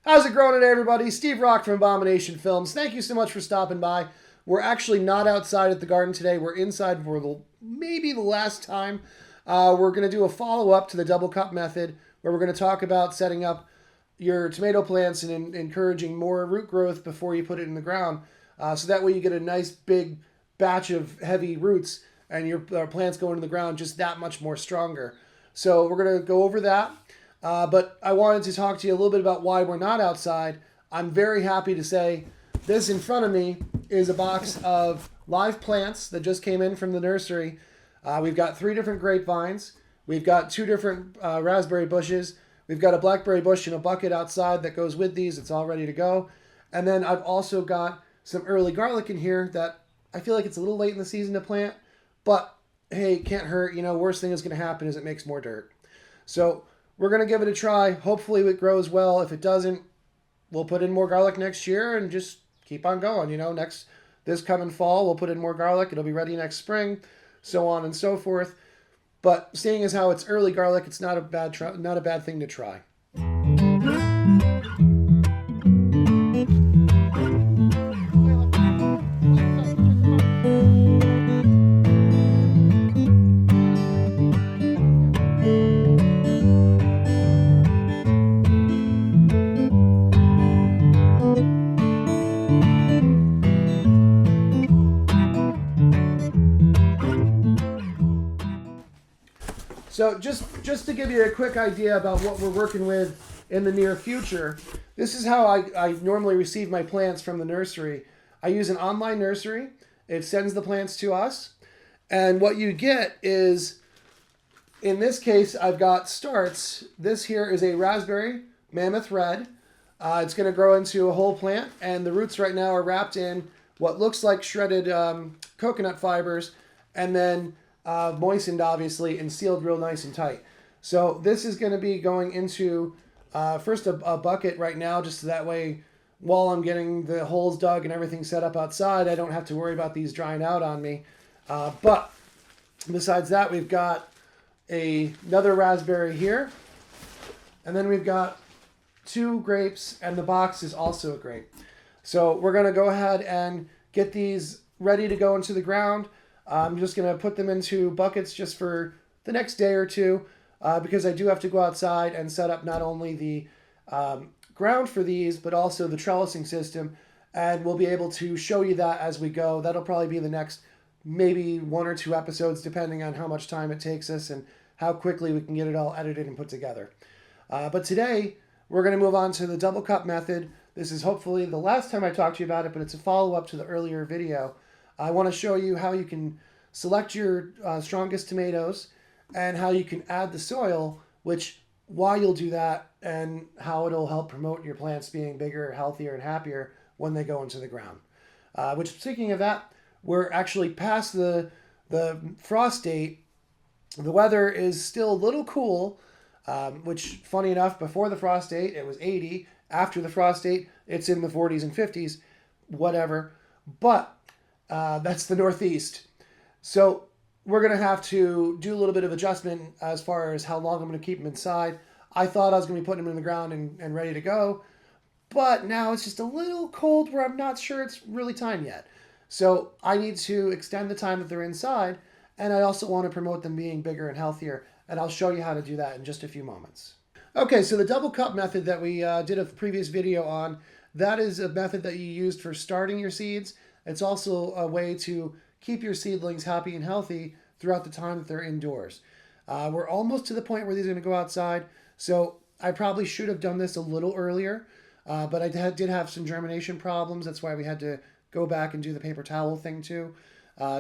How's it going today, everybody? Steve Rock from Reverbnation Films. Thank you so much for stopping by. We're actually not outside at the garden today. We're inside for maybe the last time. We're going to do a follow-up to the double cup method where we're going to talk about setting up your tomato plants and encouraging more root growth before you put it in the ground. So that way you get a nice big batch of heavy roots and your plants go into the ground just that much more stronger. So we're going to go over that. But I wanted to talk to you a little bit about why we're not outside. I'm very happy to say this in front of me is a box of live plants that just came in from the nursery. We've got 3 different grapevines. We've got 2 different raspberry bushes. We've got a blackberry bush in a bucket outside that goes with these. It's all ready to go. And then I've also got some early garlic in here that I feel like it's a little late in the season to plant. But hey, can't hurt. You know, worst thing that's going to happen is it makes more dirt. So we're going to give it a try. Hopefully it grows well. If it doesn't, we'll put in more garlic next year and just keep on going. You know, this coming fall, we'll put in more garlic. It'll be ready next spring, so on and so forth. But seeing as how it's early garlic, it's not a bad thing to try. So just to give you a quick idea about what we're working with in the near future, this is how I normally receive my plants from the nursery. I use an online nursery. It sends the plants to us. And what you get is, in this case, I've got starts. This here is a raspberry mammoth red. It's going to grow into a whole plant. And the roots right now are wrapped in what looks like shredded coconut fibers. And then moistened, obviously, and sealed real nice and tight. So this is going to be going into first a bucket right now, just so that way while I'm getting the holes dug and everything set up outside, I don't have to worry about these drying out on me. But besides that, we've got another raspberry here. And then we've got 2 grapes, and the box is also a grape. So we're going to go ahead and get these ready to go into the ground. I'm just going to put them into buckets just for the next day or two because I do have to go outside and set up not only the ground for these, but also the trellising system. And we'll be able to show you that as we go. That'll probably be the next maybe 1 or 2 episodes, depending on how much time it takes us and how quickly we can get it all edited and put together. But today, we're going to move on to the double cup method. This is hopefully the last time I talk to you about it, but it's a follow-up to the earlier video. I want to show you how you can select your strongest tomatoes and how you can add the soil, why you'll do that, and how it'll help promote your plants being bigger, healthier, and happier when they go into the ground. Speaking of that, we're actually past the frost date. The weather is still a little cool, which, funny enough, before the frost date, it was 80. After the frost date, it's in the 40s and 50s, whatever. But that's the Northeast. So we're going to have to do a little bit of adjustment as far as how long I'm going to keep them inside. I thought I was going to be putting them in the ground and ready to go. But now it's just a little cold where I'm not sure it's really time yet. So I need to extend the time that they're inside. And I also want to promote them being bigger and healthier. And I'll show you how to do that in just a few moments. Okay, so the double cup method that we did a previous video on, that is a method that you used for starting your seeds. It's also a way to keep your seedlings happy and healthy throughout the time that they're indoors. We're almost to the point where these are going to go outside, so I probably should have done this a little earlier, but I did have some germination problems. That's why we had to go back and do the paper towel thing too.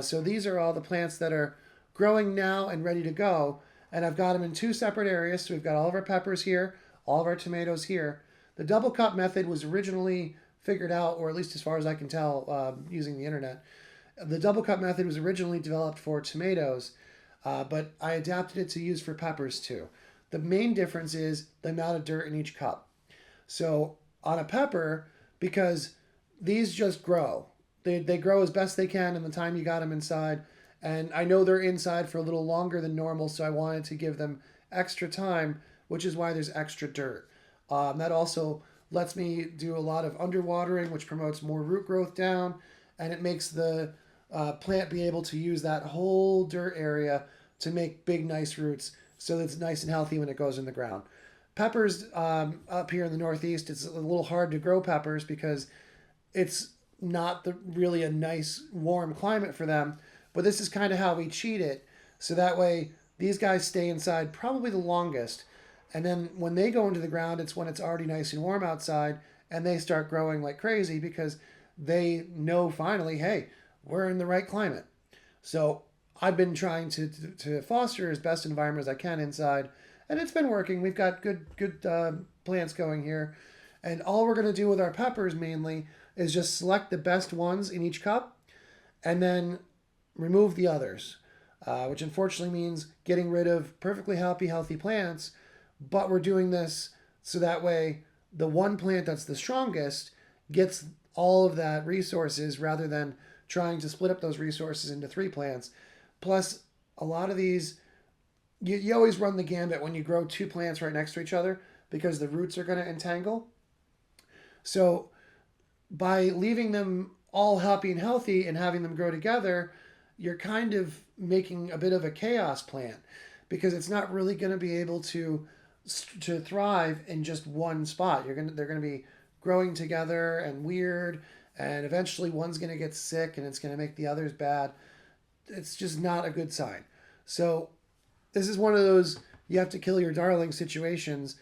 So these are all the plants that are growing now and ready to go, and I've got them in 2 separate areas. So we've got all of our peppers here, all of our tomatoes here. The double cup method was originally figured out, or at least as far as I can tell using the internet. The double cup method was originally developed for tomatoes, but I adapted it to use for peppers too. The main difference is the amount of dirt in each cup. So on a pepper, because these just grow, they grow as best they can in the time you got them inside. And I know they're inside for a little longer than normal, so I wanted to give them extra time, which is why there's extra dirt. That also lets me do a lot of underwatering, which promotes more root growth down, and it makes the plant be able to use that whole dirt area to make big, nice roots so that it's nice and healthy when it goes in the ground. Peppers up here in the Northeast, it's a little hard to grow peppers because it's not really a nice warm climate for them. But this is kind of how we cheat it. So that way these guys stay inside probably the longest. And then when they go into the ground, it's when it's already nice and warm outside and they start growing like crazy because they know finally, hey, we're in the right climate. So I've been trying to foster as best environment as I can inside, and it's been working. We've got good plants going here. And all we're going to do with our peppers mainly is just select the best ones in each cup and then remove the others, which unfortunately means getting rid of perfectly healthy plants. But we're doing this so that way the one plant that's the strongest gets all of that resources rather than trying to split up those resources into 3 plants. Plus, a lot of these, you always run the gambit when you grow 2 plants right next to each other because the roots are going to entangle. So by leaving them all happy and healthy and having them grow together, you're kind of making a bit of a chaos plant because it's not really going to be able to thrive in just one spot. They're going to be growing together and weird, and eventually one's going to get sick and it's going to make the others bad. It's just not a good sign. So this is one of those you have to kill your darling situations.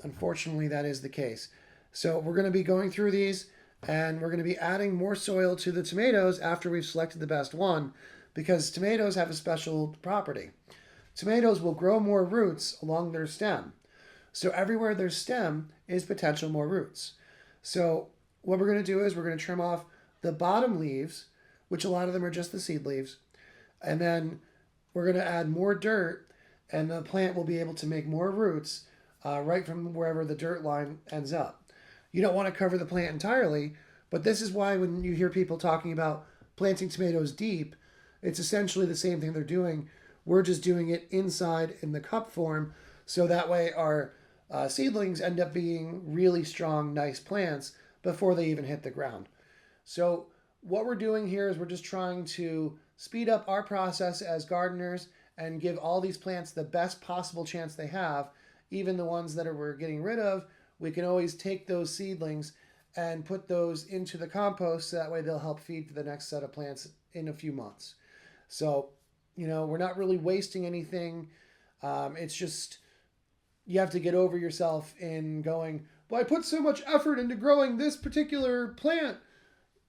Unfortunately, that is the case. So we're going to be going through these and we're going to be adding more soil to the tomatoes after we've selected the best one because tomatoes have a special property. Tomatoes will grow more roots along their stem. So everywhere there's stem is potential more roots. So what we're going to do is we're going to trim off the bottom leaves, which a lot of them are just the seed leaves. And then we're going to add more dirt and the plant will be able to make more roots right from wherever the dirt line ends up. You don't want to cover the plant entirely, but this is why when you hear people talking about planting tomatoes deep, it's essentially the same thing they're doing. We're just doing it inside in the cup form, so that way our seedlings end up being really strong, nice plants before they even hit the ground. So what we're doing here is we're just trying to speed up our process as gardeners and give all these plants the best possible chance they have. Even the ones that we're getting rid of, we can always take those seedlings and put those into the compost so that way they'll help feed for the next set of plants in a few months. So, we're not really wasting anything. It's just you have to get over yourself in going, well, I put so much effort into growing this particular plant.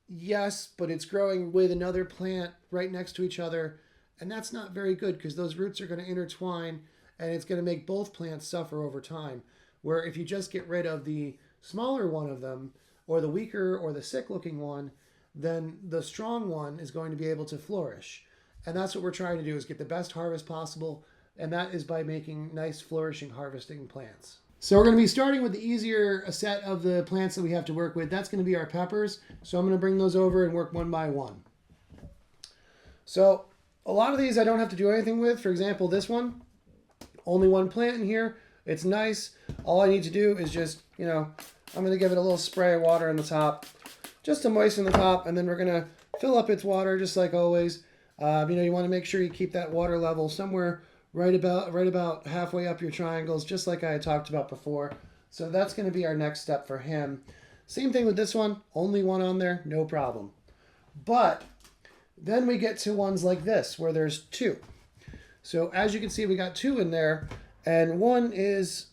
Yes, but it's growing with another plant right next to each other. And that's not very good because those roots are going to intertwine and it's going to make both plants suffer over time. Where if you just get rid of the smaller one of them or the weaker or the sick looking one, then the strong one is going to be able to flourish. And that's what we're trying to do, is get the best harvest possible. And that is by making nice flourishing harvesting plants. So we're going to be starting with the easier set of the plants that we have to work with. That's going to be our peppers. So I'm going to bring those over and work one by one. So a lot of these I don't have to do anything with. For example, this one, only one plant in here. It's nice. All I need to do is just, I'm going to give it a little spray of water on the top just to moisten the top, and then we're going to fill up its water just like always. You want to make sure you keep that water level somewhere right about halfway up your triangles, just like I had talked about before. So that's going to be our next step for him. Same thing with this one, only one on there, no problem. But then we get to ones like this where there's 2. So as you can see, we got 2 in there. And one is,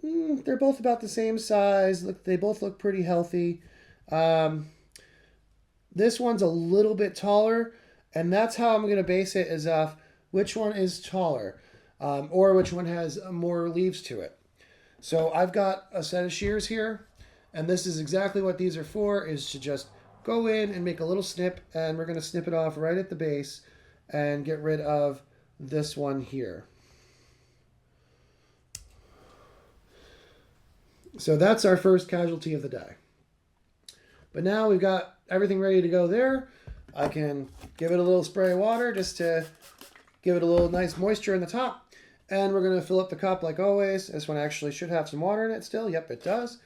they're both about the same size. Look, they both look pretty healthy. This one's a little bit taller, and that's how I'm going to base it, is off which one is taller, or which one has more leaves to it. So I've got a set of shears here, and this is exactly what these are for, is to just go in and make a little snip, and we're going to snip it off right at the base and get rid of this one here. So that's our first casualty of the day. But now we've got everything ready to go there. I can give it a little spray of water just to give it a little nice moisture in the top. And we're going to fill up the cup like always. This one actually should have some water in it still. Yep, it does.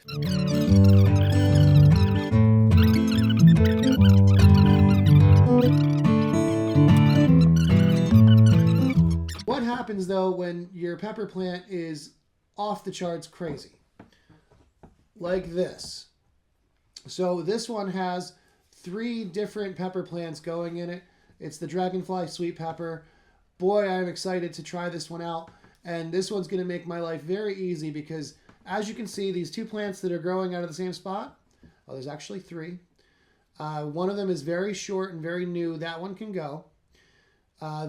What happens though when your pepper plant is off the charts crazy? Like this. So this one has 3 different pepper plants going in it. It's the Dragonfly Sweet Pepper. Boy, I'm excited to try this one out. And this one's going to make my life very easy because, as you can see, these 2 plants that are growing out of the same spot, oh, there's actually 3. One of them is very short and very new. That one can go.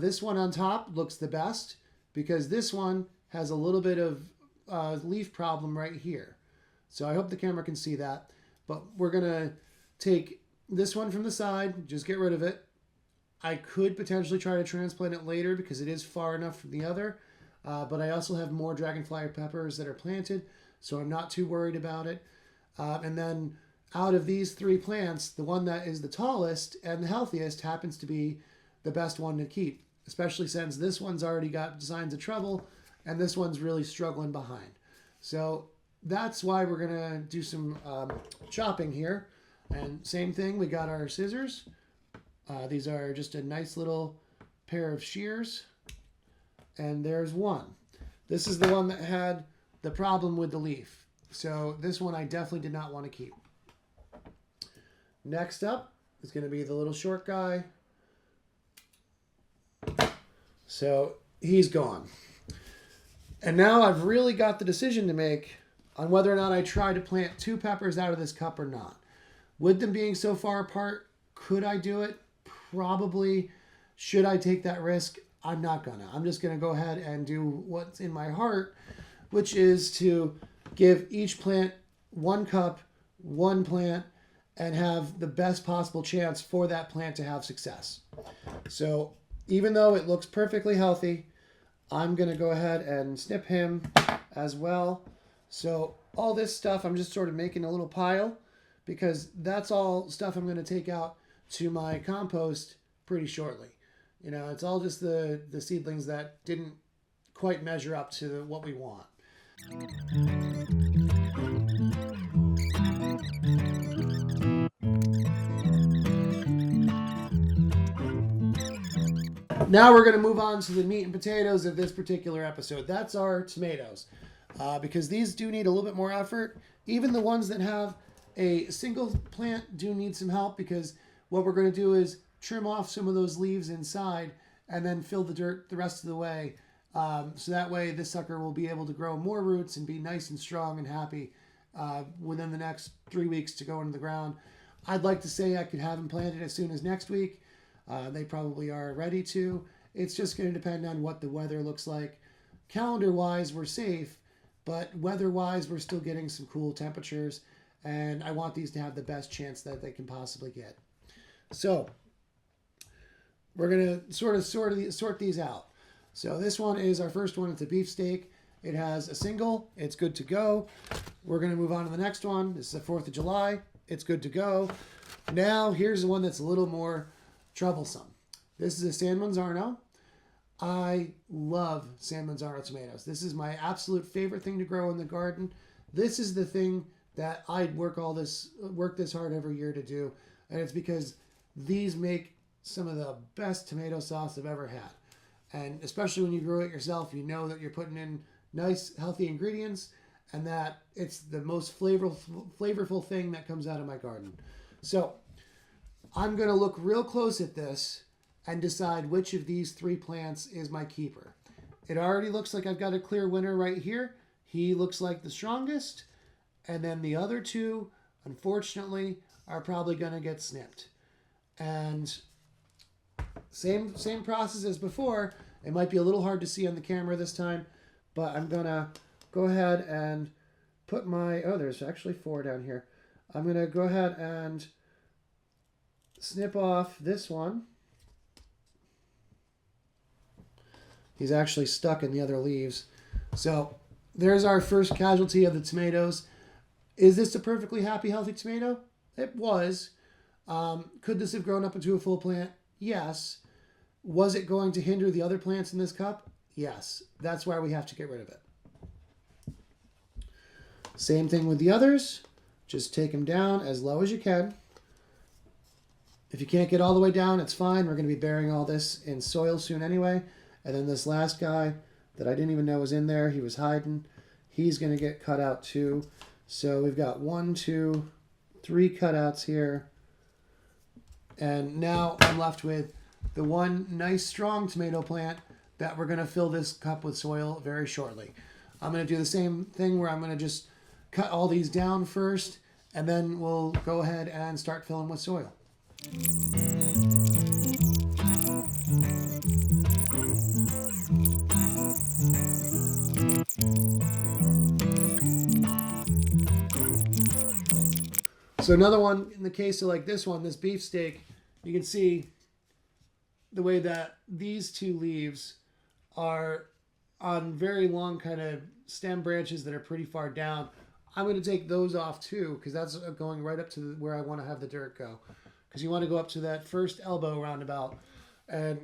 This one on top looks the best because this one has a little bit of leaf problem right here. So I hope the camera can see that. But we're going to take this one from the side, just get rid of it. I could potentially try to transplant it later because it is far enough from the other. But I also have more dragonfly peppers that are planted, so I'm not too worried about it. And then out of these 3 plants, the one that is the tallest and the healthiest happens to be the best one to keep, especially since this one's already got signs of trouble and this one's really struggling behind. So that's why we're going to do some chopping here. And same thing, we got our scissors. These are just a nice little pair of shears. And there's one. This is the one that had the problem with the leaf. So this one I definitely did not want to keep. Next up is going to be the little short guy. So he's gone. And now I've really got the decision to make on whether or not I try to plant 2 peppers out of this cup or not. With them being so far apart, could I do it? Probably. Should I take that risk? I'm not gonna. I'm just gonna go ahead and do what's in my heart, which is to give each plant 1 cup, 1 plant, and have the best possible chance for that plant to have success. So even though it looks perfectly healthy, I'm gonna go ahead and snip him as well. So all this stuff, I'm just sort of making a little pile because that's all stuff I'm gonna take out to my compost pretty shortly. You know, it's all just the seedlings that didn't quite measure up to what we want. Now we're going to move on to the meat and potatoes of this particular episode. That's our tomatoes. Because these do need a little bit more effort. Even the ones that have a single plant do need some help because what we're going to do is trim off some of those leaves inside and then fill the dirt the rest of the way. So that way this sucker will be able to grow more roots and be nice and strong and happy within the next 3 weeks to go into the ground. I'd like to say I could have them planted as soon as next week. They probably are ready to. It's just going to depend on what the weather looks like. Calendar-wise, we're safe, but weather-wise, we're still getting some cool temperatures, and I want these to have the best chance that they can possibly get. So we're going to sort these out. So this one is our first one. It's a beefsteak. It has a single. It's good to go. We're going to move on to the next one. This is the 4th of July. It's good to go. Now, here's the one that's a little more troublesome. This is a San Manzano. I love San Manzano tomatoes. This is my absolute favorite thing to grow in the garden. This is the thing that I'd work this hard every year to do, and it's because these make some of the best tomato sauce I've ever had. And especially when you grow it yourself, you know that you're putting in nice, healthy ingredients and that it's the most flavorful thing that comes out of my garden. So I'm going to look real close at this and decide which of these 3 plants is my keeper. It already looks like I've got a clear winner right here. He looks like the strongest. And then the other 2, unfortunately, are probably going to get snipped. And same process as before. It might be a little hard to see on the camera this time, but I'm going to go ahead and put my... Oh, there's actually 4 down here. I'm going to go ahead and snip off this one. He's actually stuck in the other leaves. So there's our first casualty of the tomatoes. Is this a perfectly happy, healthy tomato? It was. Could this have grown up into a full plant? Yes. Was it going to hinder the other plants in this cup? Yes, that's why we have to get rid of it. Same thing with the others. Just take them down as low as you can. If you can't get all the way down, it's fine. We're going to be burying all this in soil soon anyway. And then this last guy that I didn't even know was in there, he was hiding. He's going to get cut out too. So we've got 1, 2, 3 cutouts here. And now I'm left with the one nice strong tomato plant that we're going to fill this cup with soil very shortly. I'm going to do the same thing where I'm going to just cut all these down first, and then we'll go ahead and start filling with soil. So another one, in the case of like this one, this beefsteak, you can see the way that these two leaves are on very long kind of stem branches that are pretty far down. I'm going to take those off too, because that's going right up to where I want to have the dirt go. Because you want to go up to that first elbow roundabout. And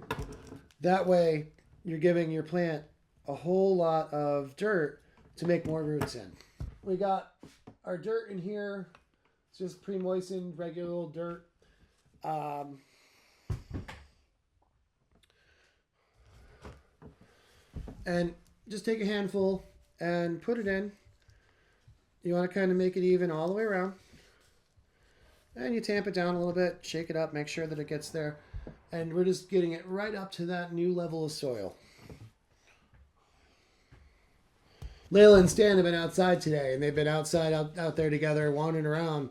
that way you're giving your plant a whole lot of dirt to make more roots in. We got our dirt in here. It's just pre-moistened, regular old dirt. And just take a handful and put it in. You want to kind of make it even all the way around. And you tamp it down a little bit, shake it up, make sure that it gets there. And we're just getting it right up to that new level of soil. Layla and Stan have been outside today, and they've been outside out there together, wandering around.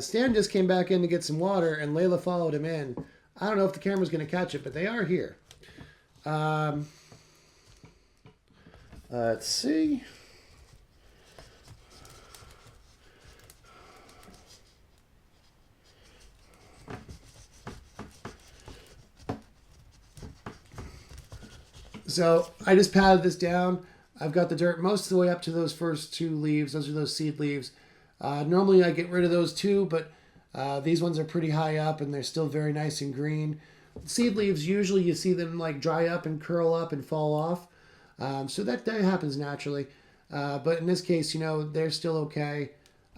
Stan just came back in to get some water, and Layla followed him in. I don't know if the camera's going to catch it, but they are here. Let's see. So I just patted this down. I've got the dirt most of the way up to those first 2 leaves. Those are those seed leaves. Normally I get rid of those too, but these ones are pretty high up and they're still very nice and green. Seed leaves, usually you see them like dry up and curl up and fall off. So that happens naturally. But in this case, you know, they're still okay.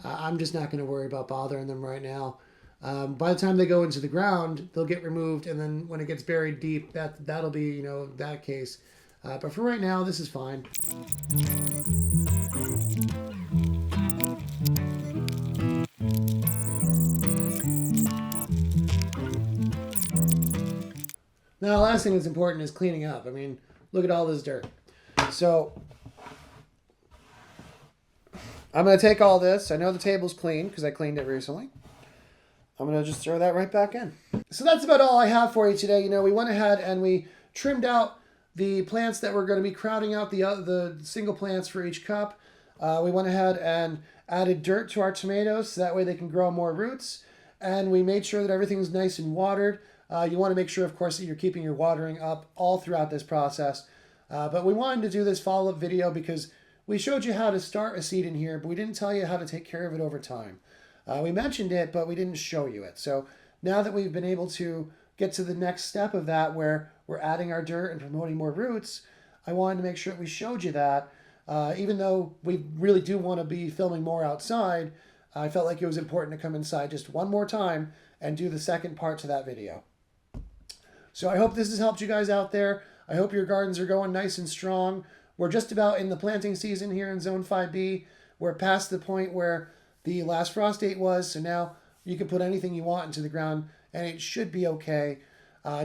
I'm just not going to worry about bothering them right now. By the time they go into the ground, they'll get removed, and then when it gets buried deep, that'll be, you know, that case. But for right now, this is fine. Now, the last thing that's important is cleaning up. I mean, look at all this dirt. So I'm going to take all this. I know the table's clean because I cleaned it recently. I'm going to just throw that right back in. So that's about all I have for you today. You know, we went ahead and we trimmed out the plants that were going to be crowding out the single plants for each cup. We went ahead and added dirt to our tomatoes so that way they can grow more roots. And we made sure that everything's nice and watered. You want to make sure, of course, that you're keeping your watering up all throughout this process. But we wanted to do this follow-up video because we showed you how to start a seed in here, but we didn't tell you how to take care of it over time. We mentioned it, but we didn't show you it. So now that we've been able to get to the next step of that, where we're adding our dirt and promoting more roots, I wanted to make sure that we showed you that. Even though we really do want to be filming more outside, I felt like it was important to come inside just one more time and do the second part to that video. So I hope this has helped you guys out there. I hope your gardens are going nice and strong. We're just about in the planting season here in Zone 5B. We're past the point where the last frost date was, so now you can put anything you want into the ground and it should be okay.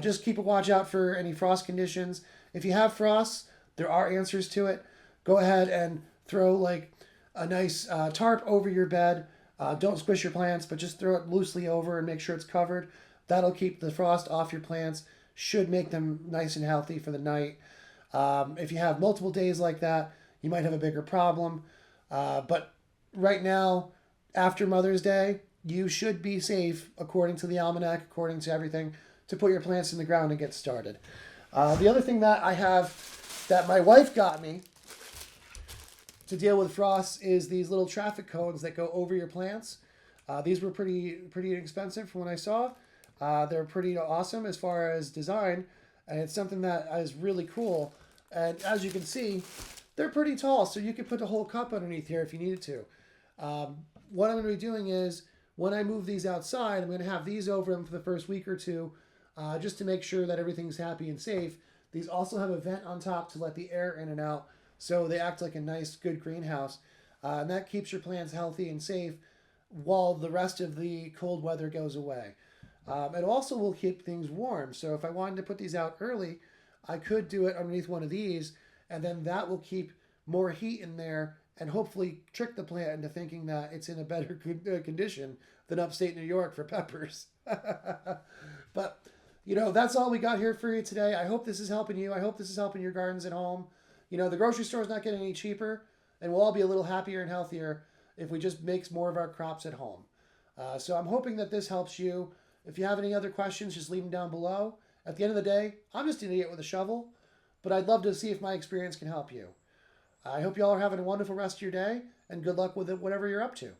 Just keep a watch out for any frost conditions. If you have frosts, there are answers to it. Go ahead and throw like a nice tarp over your bed. Don't squish your plants, but just throw it loosely over and make sure it's covered. That'll keep the frost off your plants, should make them nice and healthy for the night. If you have multiple days like that, you might have a bigger problem. But right now, after Mother's Day, you should be safe, according to the almanac, according to everything, to put your plants in the ground and get started. The other thing that I have that my wife got me to deal with frost is these little traffic cones that go over your plants. These were pretty inexpensive from what I saw. They're pretty awesome as far as design, and it's something that is really cool. And as you can see, they're pretty tall, so you could put a whole cup underneath here if you needed to. What I'm going to be doing is, when I move these outside, I'm going to have these over them for the first week or two, just to make sure that everything's happy and safe. These also have a vent on top to let the air in and out, so they act like a nice, good greenhouse. And that keeps your plants healthy and safe while the rest of the cold weather goes away. It also will keep things warm. So if I wanted to put these out early, I could do it underneath one of these, and then that will keep more heat in there and hopefully trick the plant into thinking that it's in a better condition than upstate New York for peppers. But, that's all we got here for you today. I hope this is helping you. I hope this is helping your gardens at home. The grocery store is not getting any cheaper, and we'll all be a little happier and healthier if we just make more of our crops at home. So I'm hoping that this helps you. If you have any other questions, just leave them down below. At the end of the day, I'm just an idiot with a shovel, but I'd love to see if my experience can help you. I hope you all are having a wonderful rest of your day, and good luck with it, whatever you're up to.